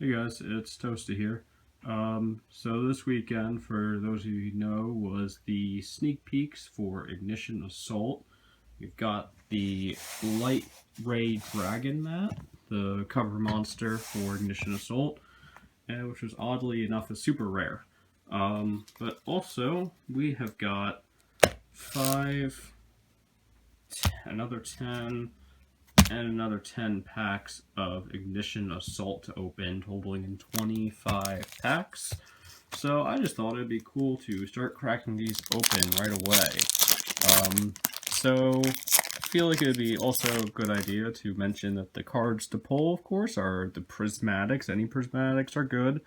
Hey guys, it's Toasty here. So this weekend, for those of you who know, was the sneak peeks for Ignition Assault. We've got the Light Ray Dragon mat, the cover monster for Ignition Assault, which was oddly enough a super rare. But also, we have got five, another 10, and another 10 packs of Ignition Assault to open, totaling in 25 packs. So I just thought it'd be cool to start cracking these open right away. So I feel like it'd be also a good idea to mention that the cards to pull, of course, are the Prismatics. Any Prismatics are good.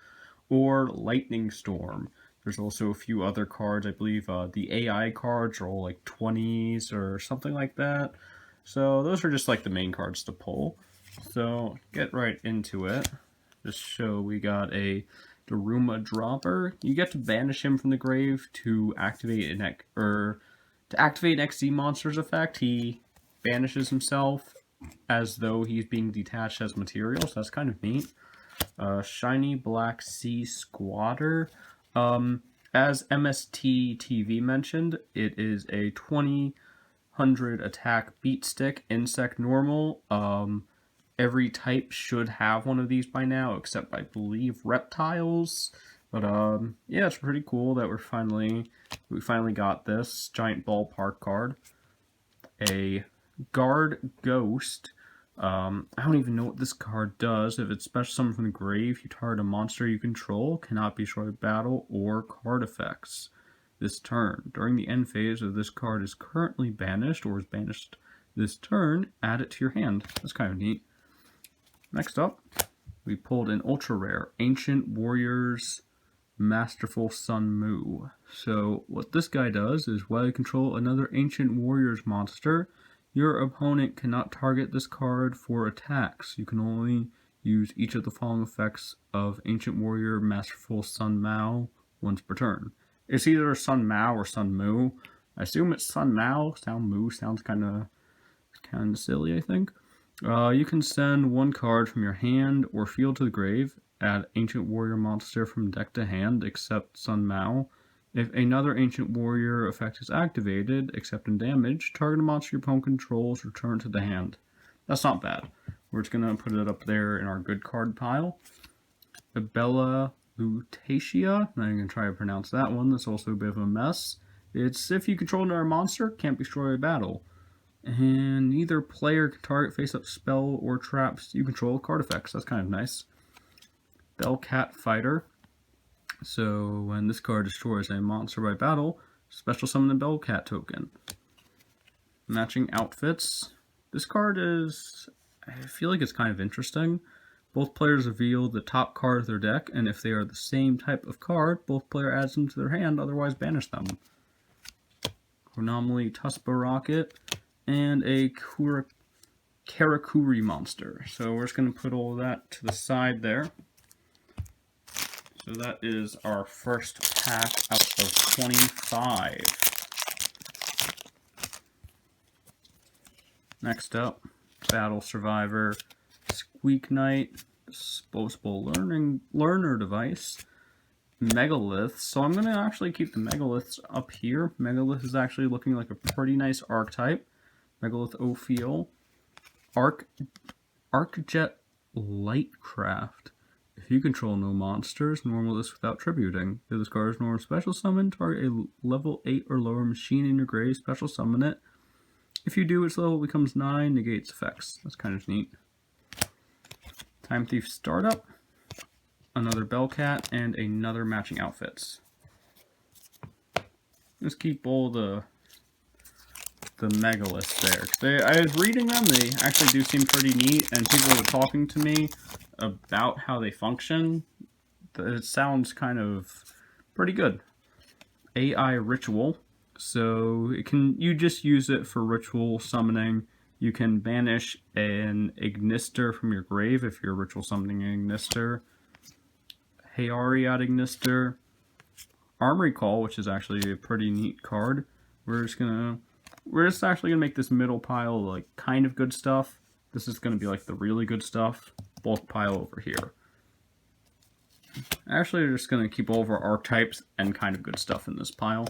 Or Lightning Storm. There's also a few other cards. I believe the AI cards are all like 20s or something like that. So those are just like the main cards to pull. So get right into it. Just show we got a Daruma Dropper. You get to banish him from the grave to activate an XZ monster's effect. He banishes himself as though he's being detached as material, so that's kind of neat. Shiny Black Sea Squatter. As MST TV mentioned, it is a 2000 attack beat stick, insect normal. Every type should have one of these by now, except I believe reptiles. But yeah, it's pretty cool that we finally got this giant ballpark card. A Guard Ghost. I don't even know what this card does. If it's special summon from the grave, you target a monster you control, cannot be destroyed by battle or card effects this turn. During the end phase, if this card is currently banished or is banished this turn, add it to your hand. That's kind of neat. Next up, we pulled an ultra rare Ancient Warriors Masterful Sun Mu. So what this guy does is while you control another Ancient Warriors monster, your opponent cannot target this card for attacks. You can only use each of the following effects of Ancient Warrior Masterful Sun Mao once per turn. It's either Sun Mao or Sun Mu. I assume it's Sun Mao. Sound Mu sounds kind of silly, I think. You can send one card from your hand or field to the grave. Add Ancient Warrior monster from deck to hand, except Sun Mao. If another Ancient Warrior effect is activated, except in damage, target a monster your opponent controls, return to the hand. That's not bad. We're just going to put it up there in our good card pile. The Bella Lutetia, I'm not even going to try to pronounce that one, that's also a bit of a mess. It's if you control another monster, can't be destroyed by battle. And neither player can target face-up spell or traps you control card effects. That's kind of nice. Bellcat Fighter. So when this card destroys a monster by battle, special summon the Bellcat token. Matching outfits. This card is, I feel like it's kind of interesting. Both players reveal the top card of their deck, and if they are the same type of card, both player adds them to their hand, otherwise banish them. Anomaly Tuspa Rocket, and a Karakuri monster. So we're just going to put all of that to the side there. So that is our first pack out of 25. Next up, Battle Survivor, Squeak Knight, Disposable Learner Device, Megalith. So I'm going to actually keep the Megaliths up here. Megalith is actually looking like a pretty nice archetype. Megalith Ophiel, Arcjet Lightcraft. If you control no monsters, normal this without tributing. If this card is normal special summon, target a level 8 or lower machine in your grave, special summon it. If you do, its level becomes 9, negates effects. That's kind of neat. Time Thief Startup, another Bellcat, and another matching outfits. Let's keep all the megaliths there. I was reading them, they actually do seem pretty neat, and people were talking to me about how they function. It sounds kind of pretty good. AI Ritual. So you just use it for ritual summoning. You can banish an Ignister from your grave if you're ritual summoning an Ignister. Hayari Ignister. Armory Call, which is actually a pretty neat card. We're just actually gonna make this middle pile like kind of good stuff. This is gonna be like the really good stuff. Bulk pile over here. Actually, we're just going to keep all of our archetypes and kind of good stuff in this pile.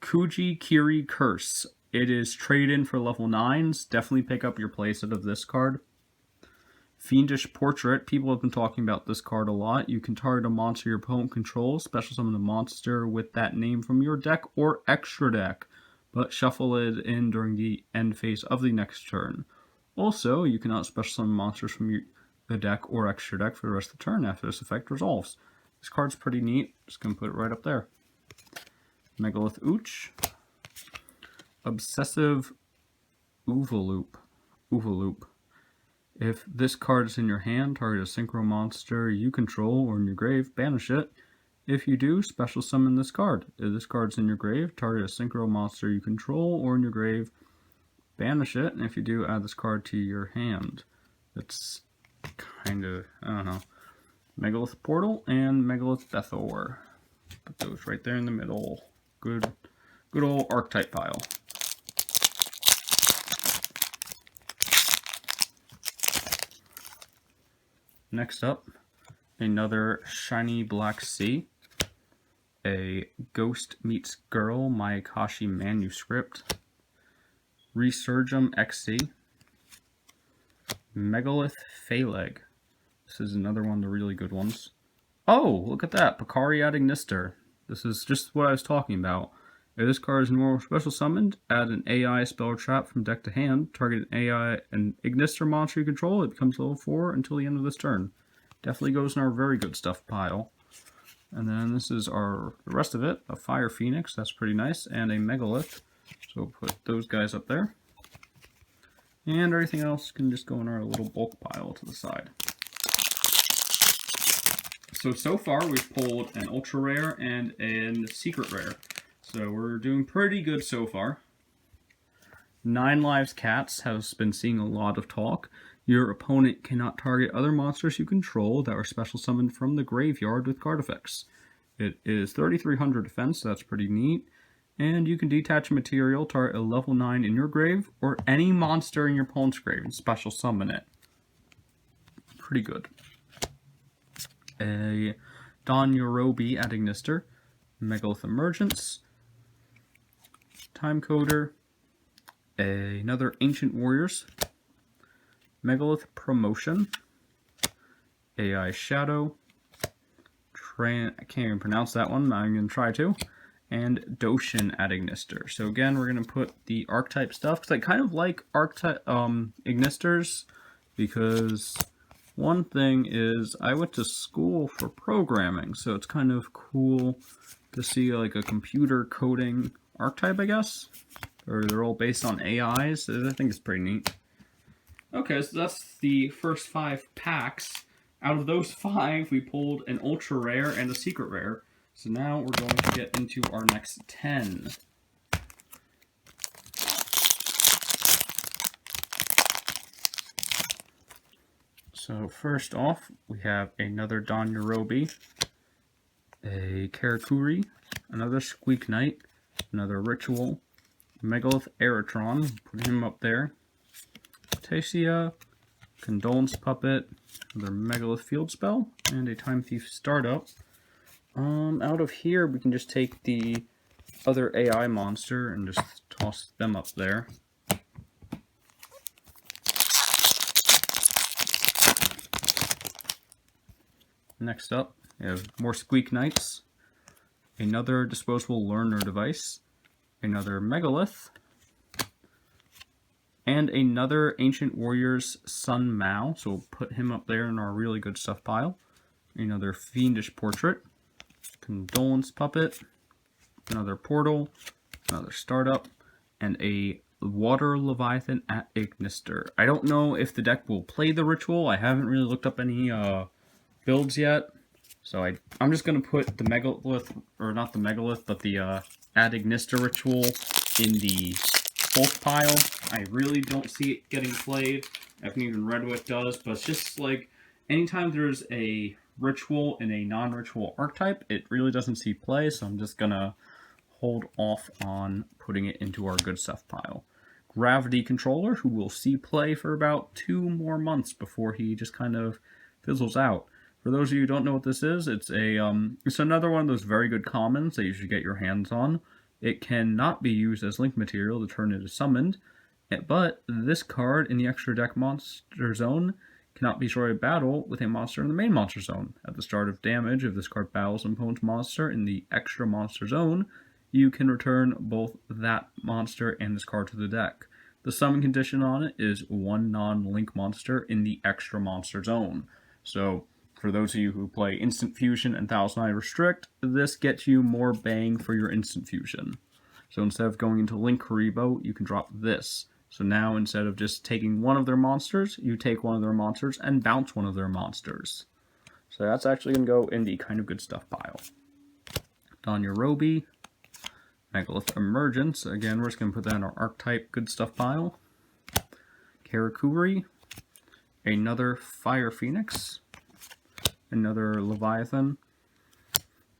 Kuji Kiri Curse. It is trade in for level 9s. Definitely pick up your playset of this card. Fiendish Portrait. People have been talking about this card a lot. You can target a monster your opponent controls, special summon a monster with that name from your deck or extra deck, but shuffle it in during the end phase of the next turn. Also, you cannot special summon monsters from the deck or extra deck for the rest of the turn after this effect resolves. This card's pretty neat. Just going to put it right up there. Megalith Ooch. Obsessive Oovaloop. If this card is in your hand, target a synchro monster you control or in your grave, banish it. If you do, special summon this card. If this card's in your grave, target a synchro monster you control or in your grave, banish it. And if you do, add this card to your hand. That's kind of, I don't know. Megalith Portal and Megalith Bethor. Put those right there in the middle. Good old archetype pile. Next up, another Shiny Black Sea, a Ghost Meets Girl Mayakashi manuscript, Resurgam XC, Megalith Phaleg. This is another one of the really good ones. Oh, look at that, Picari adding Nister. This is just what I was talking about. If this card is normal special summoned, add an AI spell trap from deck to hand, target an AI and Ignister monster you control, it becomes level 4 until the end of this turn. Definitely goes in our very good stuff pile. And then this is the rest of it, a Fire Phoenix, that's pretty nice, and a Megalith. So we'll put those guys up there. And everything else can just go in our little bulk pile to the side. So far we've pulled an Ultra Rare and a Secret Rare. So we're doing pretty good so far. 9 Lives Cats has been seeing a lot of talk. Your opponent cannot target other monsters you control that are special summoned from the graveyard with card effects. It is 3300 defense, so that's pretty neat. And you can detach a material, target a level 9 in your grave, or any monster in your opponent's grave and special summon it. Pretty good. A Don Yorobi adding Nister, Megalith Emergence, Time Coder, another Ancient Warriors, Megalith Promotion, AI Shadow, I can't even pronounce that one, I'm going to try to, and Doshin adding Nister. So again, we're going to put the archetype stuff, because I kind of like archetype Ignisters, because one thing is, I went to school for programming, so it's kind of cool to see like a computer coding archetype, I guess. Or they're all based on AIs. So I think it's pretty neat. Okay, so that's the first 5 packs. Out of those 5, we pulled an Ultra Rare and a Secret Rare. So now we're going to get into our next 10. So first off, we have another Don Yorobi, a Karakuri, another Squeak Knight, another Ritual, Megalith Aeratron, put him up there, Tasia, Condolence Puppet, another Megalith Field Spell, and a Time Thief Startup. Out of here, we can just take the other AI monster and just toss them up there. Next up, we have more Squeak Knights, another disposable learner device, another Megalith, and another Ancient Warriors Sun Mao, so we'll put him up there in our really good stuff pile. Another Fiendish Portrait, Condolence Puppet, another Portal, another Startup, and a Water Leviathan at Ignister. I don't know if the deck will play the Ritual. I haven't really looked up any builds yet, so I'm just going to put the Megalith, or not the Megalith, but the Ad Ignister Ritual in the bulk pile. I really don't see it getting played. I haven't even read what it does, but it's just like, anytime there's a Ritual in a non-Ritual archetype, it really doesn't see play, so I'm just going to hold off on putting it into our good stuff pile. Gravity Controller, who will see play for about 2 more months before he just kind of fizzles out. For those of you who don't know what this is, it's another one of those very good commons that you should get your hands on. It cannot be used as link material to turn into summoned, but this card in the extra deck monster zone cannot be destroyed by battle with a monster in the main monster zone. At the start of damage, if this card battles an opponent's monster in the extra monster zone, you can return both that monster and this card to the deck. The summon condition on it is one non-link monster in the extra monster zone. So, for those of you who play Instant Fusion and Thousand Eye Restrict, this gets you more bang for your Instant Fusion. So instead of going into Link Karibo, you can drop this. So now instead of just taking one of their monsters, you take one of their monsters and bounce one of their monsters. So that's actually going to go in the kind of good stuff pile. Danyarobi, Megalith Emergence. Again, we're just going to put that in our archetype good stuff pile. Karakuri, another Fire Phoenix, another Leviathan,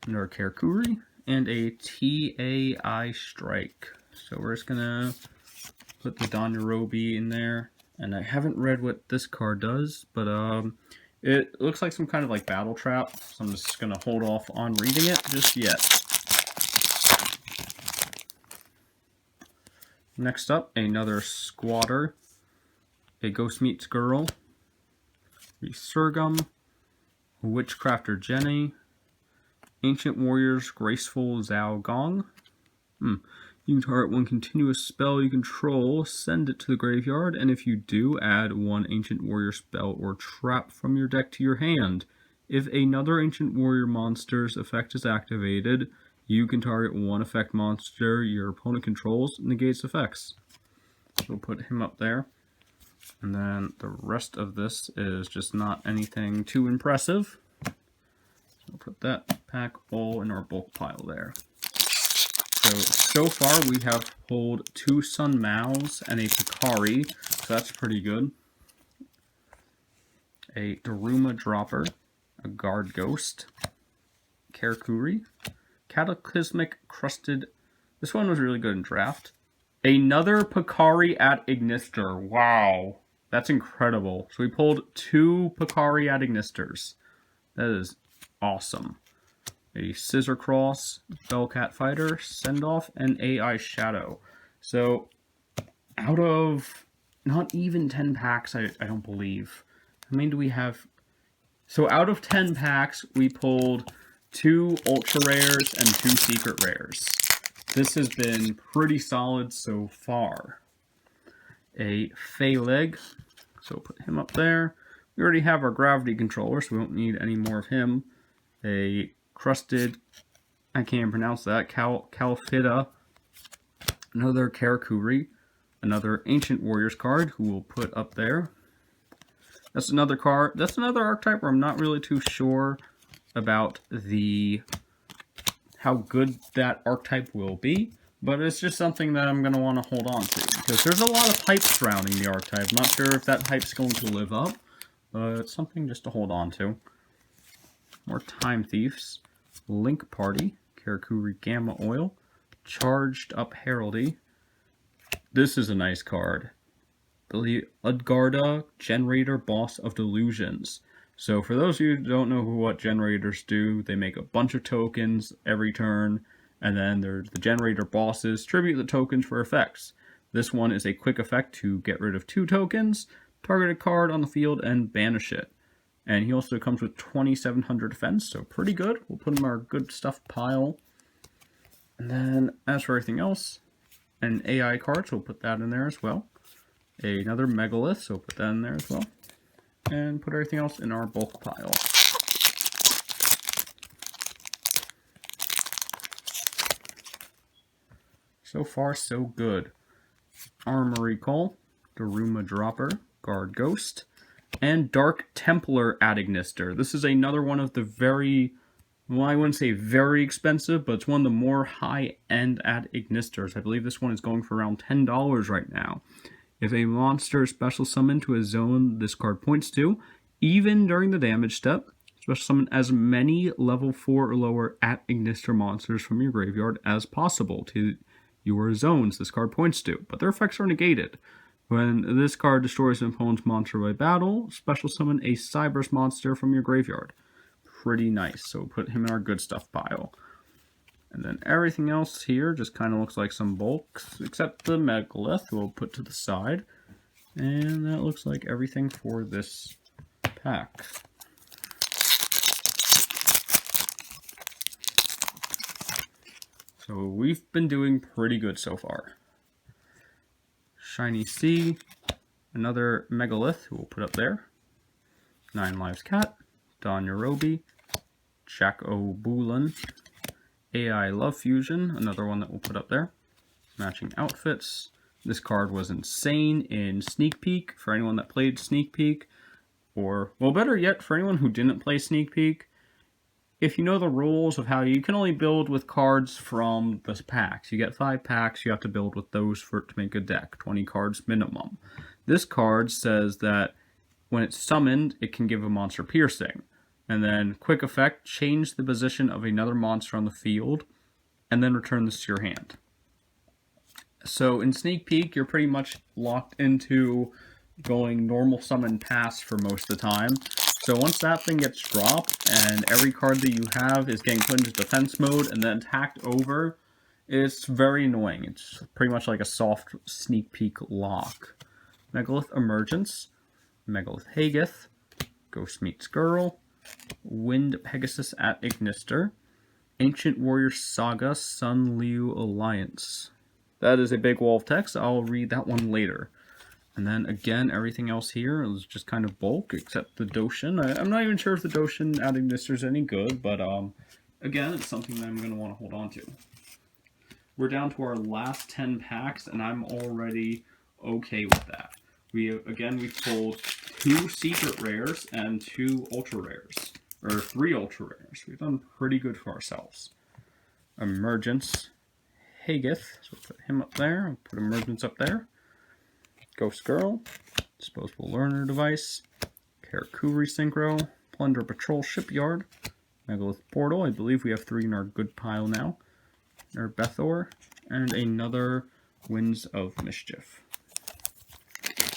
another Karakuri, and a TAI Strike. So we're just going to put the Danyarobi in there. And I haven't read what this card does, but it looks like some kind of like battle trap. So I'm just going to hold off on reading it just yet. Next up, another Squatter, a Ghost Meets Girl, Resurgam, Witchcrafter Jenny, Ancient Warriors Graceful Zhao Gong. You can target one continuous spell you control, send it to the graveyard, and if you do, add one Ancient Warrior spell or trap from your deck to your hand. If another Ancient Warrior monster's effect is activated, you can target one effect monster your opponent controls, negates effects. So we'll put him up there. And then the rest of this is just not anything too impressive. So we'll put that pack all in our bulk pile there. So far we have pulled 2 Sun Maos and a Picari, so that's pretty good. A Daruma Dropper, a Guard Ghost, Karakuri, Cataclysmic Crusted. This one was really good in draft. Another Picari at Ignister. Wow, that's incredible. So we pulled 2 Picari at Ignisters. That is awesome. A Scissor Cross, Bellcat Fighter, Send Off, and AI Shadow. So out of not even 10 packs, I don't believe. How many do we have? So out of 10 packs, we pulled 2 Ultra Rares and 2 Secret Rares. This has been pretty solid so far. A Phaleg, so we'll put him up there. We already have our Gravity Controller, so we won't need any more of him. A Crusted, I can't pronounce that, Calfida. Another Karakuri. Another Ancient Warriors card, who we'll put up there. That's another card. That's another archetype where I'm not really too sure about how good that archetype will be, but it's just something that I'm going to want to hold on to, because there's a lot of hype surrounding the archetype. I'm not sure if that hype's going to live up, but it's something just to hold on to. More Time Thieves, Link Party, Karakuri Gamma Oil, Charged Up Heraldry. This is a nice card. The Udgarda Generator Boss of Delusions. So for those of you who don't know what generators do, they make a bunch of tokens every turn, and then there's the generator bosses, tribute the tokens for effects. This one is a quick effect to get rid of 2 tokens, target a card on the field, and banish it. And he also comes with 2700 defense, so pretty good. We'll put him in our good stuff pile. And then as for everything else, an AI card, so we'll put that in there as well. Another Megalith, so we'll put that in there as well. And put everything else in our bulk pile. So far, so good. Armory Call, Daruma Dropper, Guard Ghost, and Dark Templar at Ignister. This is another one of the very, well, I wouldn't say very expensive, but it's one of the more high-end at Ignisters. I believe this one is going for around $10 right now. If a monster is special summoned to a zone this card points to, even during the damage step, special summon as many level 4 or lower at Ignister monsters from your graveyard as possible to your zones this card points to, but their effects are negated. When this card destroys an opponent's monster by battle, special summon a Cyberse monster from your graveyard. pretty nice. So we'll put him in our good stuff pile. And then everything else here just kind of looks like some bulks, except the Megalith we'll put to the side. And that looks like everything for this pack. So we've been doing pretty good so far. Shiny Sea, another Megalith who we'll put up there. 9 Lives Cat, Don Yorobi, Jack O'Boolan, AI Love Fusion, another one that we'll put up there. Matching outfits. This card was insane in Sneak Peek for anyone that played Sneak Peek. Or, well, better yet, for anyone who didn't play Sneak Peek. If you know the rules of how you can only build with cards from the packs. You get 5 packs, you have to build with those for it to make a deck. 20 cards minimum. This card says that when it's summoned, it can give a monster piercing. And then, quick effect, change the position of another monster on the field, and then return this to your hand. So in Sneak Peek, you're pretty much locked into going normal summon pass for most of the time. So once that thing gets dropped, and every card that you have is getting put into defense mode and then attacked over, it's very annoying. It's pretty much like a soft Sneak Peek lock. Megalith Emergence, Megalith Hagith, Ghost Meets Girl, Wind Pegasus at Ignister, Ancient Warrior Saga Sun Liu Alliance. That is a big wall of text. I'll read that one later. And then again, everything else here is just kind of bulk, except the Doshin. I'm not even sure if the Doshin at Ignister is any good, but again, it's something that I'm going to want to hold on to. We're down to our last 10 packs, and I'm already okay with that. We've pulled 2 secret rares and 2 ultra rares, or 3 ultra rares. We've done pretty good for ourselves. Emergence Hagith, so we'll put him up there. I'll put Emergence up there. Ghost Girl, Disposable Learner Device, Karakuri Synchro, Plunder Patrol Shipyard, Megalith Portal. I believe we have 3 in our good pile now. Bethor, and another Winds of Mischief.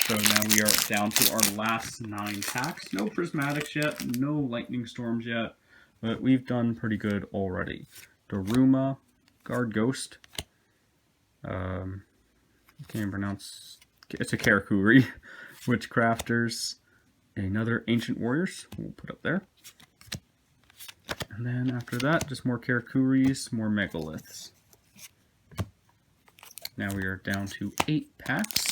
So now we are down to our last 9 packs. No Prismatics yet, no Lightning Storms yet, but we've done pretty good already. Daruma, Guard Ghost, I can't even pronounce, it's a Karakuri, Witchcrafters, another Ancient Warriors, we'll put up there. And then after that, just more Karakuris, more Megaliths. Now we are down to 8 packs.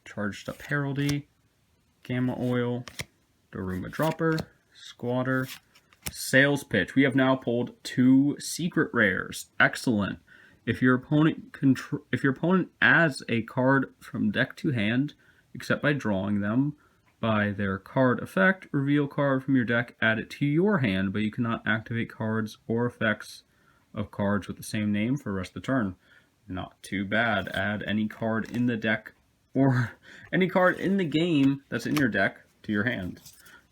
Charged Up Heraldry, Gamma Oil, Daruma Dropper, Squatter, Sales Pitch. We have now pulled 2 secret rares. Excellent. If your opponent adds a card from deck to hand, except by drawing them, by their card effect, reveal card from your deck, add it to your hand, but you cannot activate cards or effects of cards with the same name for the rest of the turn. Not too bad. Add any card in the deck or any card in the game that's in your deck to your hand.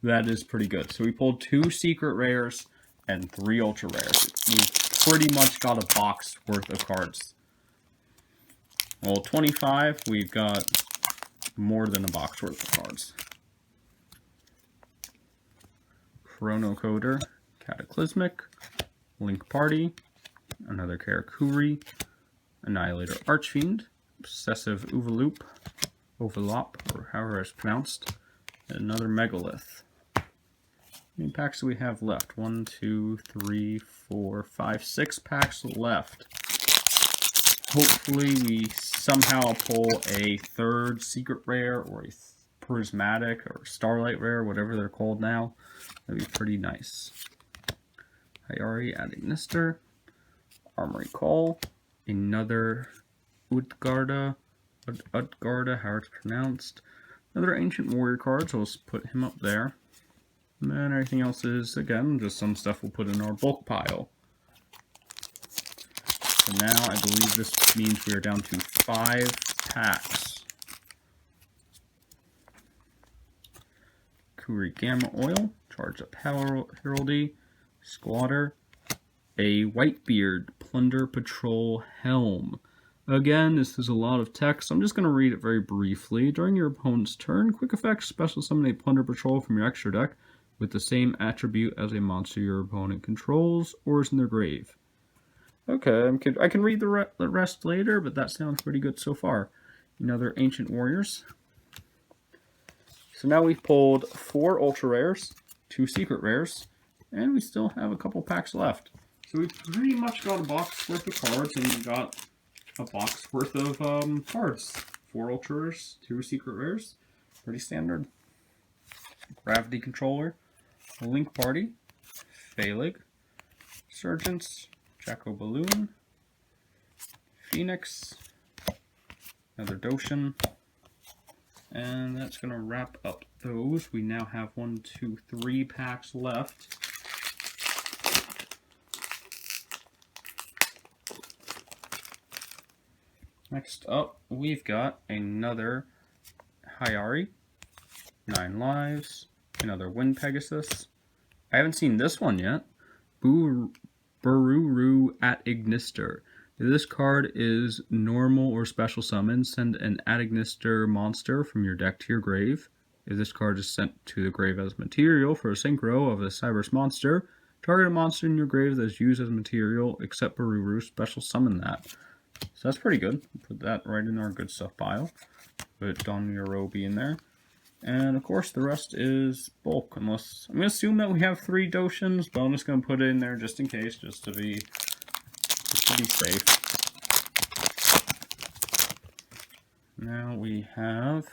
That is pretty good. So we pulled 2 secret rares and 3 ultra rares. We pretty much got a box worth of cards. Well, 25, we've got more than a box worth of cards. Chrono Coder, Cataclysmic, Link Party, another Karakuri, Annihilator Archfiend, Obsessive Overloop, or however it's pronounced, and another Megalith. How many packs do we have left? 1, 2, 3, 4, 5, 6 packs left. Hopefully we somehow pull a 3rd secret rare or a prismatic or starlight rare, whatever they're called now. That'd be pretty nice. Hayari at Ignister, Armory Call, another Utgarda, how it's pronounced. Another Ancient Warrior card, so let's put him up there. And then everything else is, again, just some stuff we'll put in our bulk pile. So now I believe this means we are down to 5 packs. Kuri Gamma Oil, Charge Up Heraldry, Squatter, a Whitebeard Plunder Patrol Helm. Again, this is a lot of text, so I'm just going to read it very briefly. During your opponent's turn, quick effect, special summon a Plunder Patrol from your extra deck with the same attribute as a monster your opponent controls or is in their grave. Okay, I can read the rest later, but that sounds pretty good so far. Another Ancient Warriors. So now we've pulled 4 Ultra Rares, 2 Secret Rares, and we still have a couple packs left. So we pretty much got a box worth of cards, and we got a box worth of cards. 4 Ultra Rares, 2 Secret Rares. Pretty standard. Gravity Controller, Link Party, Phalig, Surgeons, Jacko Balloon, Phoenix, another Doshin, and that's going to wrap up those. We now have 1, 2, 3 packs left. Next up, we've got another Hyari, 9 lives, another Wind Pegasus. I haven't seen this one yet. Bururu at Ignister. If this card is normal or special summon, send an at Ignister monster from your deck to your grave. If this card is sent to the grave as material for a synchro of a Cyberse monster, target a monster in your grave that is used as material except Bururu, special summon that. So that's pretty good. Put that right in our good stuff pile. Put Don Yorobi in there. And of course the rest is bulk, unless I'm going to assume that we have 3 Doshins, but I'm just going to put it in there just in case, just to be safe. Now we have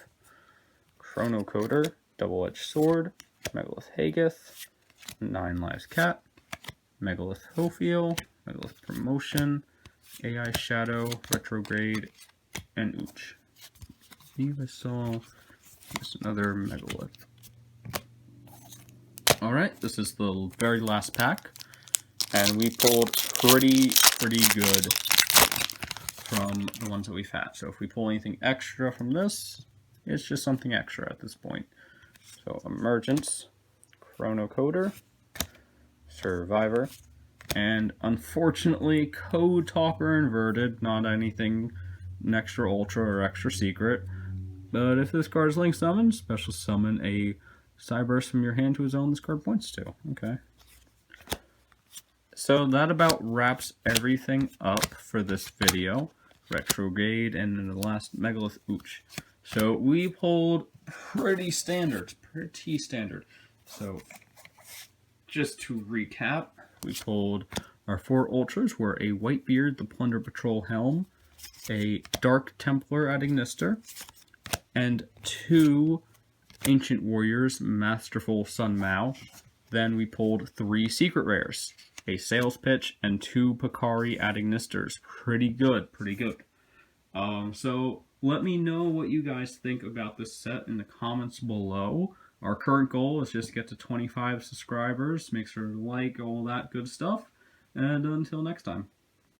Chronocoder, Double-Edged Sword, Megalith Hagith, 9 Lives Cat, Megalith Hophiel, Megalith Promotion, AI Shadow, Retrograde, and Ooch. I believe I saw just another Megalith. Alright, this is the very last pack, and we pulled pretty good from the ones that we've had. So if we pull anything extra from this, it's just something extra at this point. So Emergence, Chronocoder, Survivor, and unfortunately Code Talker Inverted, not anything extra ultra or extra secret. But if this card is link summoned, special summon a Cyberse from your hand to a zone this card points to. Okay. So that about wraps everything up for this video. Retrograde and then the last Megalith Ooch. So we pulled pretty standard. So just to recap, we pulled our 4 Ultras were a Whitebeard, the Plunder Patrol Helm, a Dark Templar at Ignister, and 2 Ancient Warriors, Masterful Sun Mao. Then we pulled 3 Secret Rares, a Sales Pitch, and 2 Picari at Ignisters. Pretty good. So let me know what you guys think about this set in the comments below. Our current goal is just to get to 25 subscribers. Make sure to like all that good stuff. And until next time.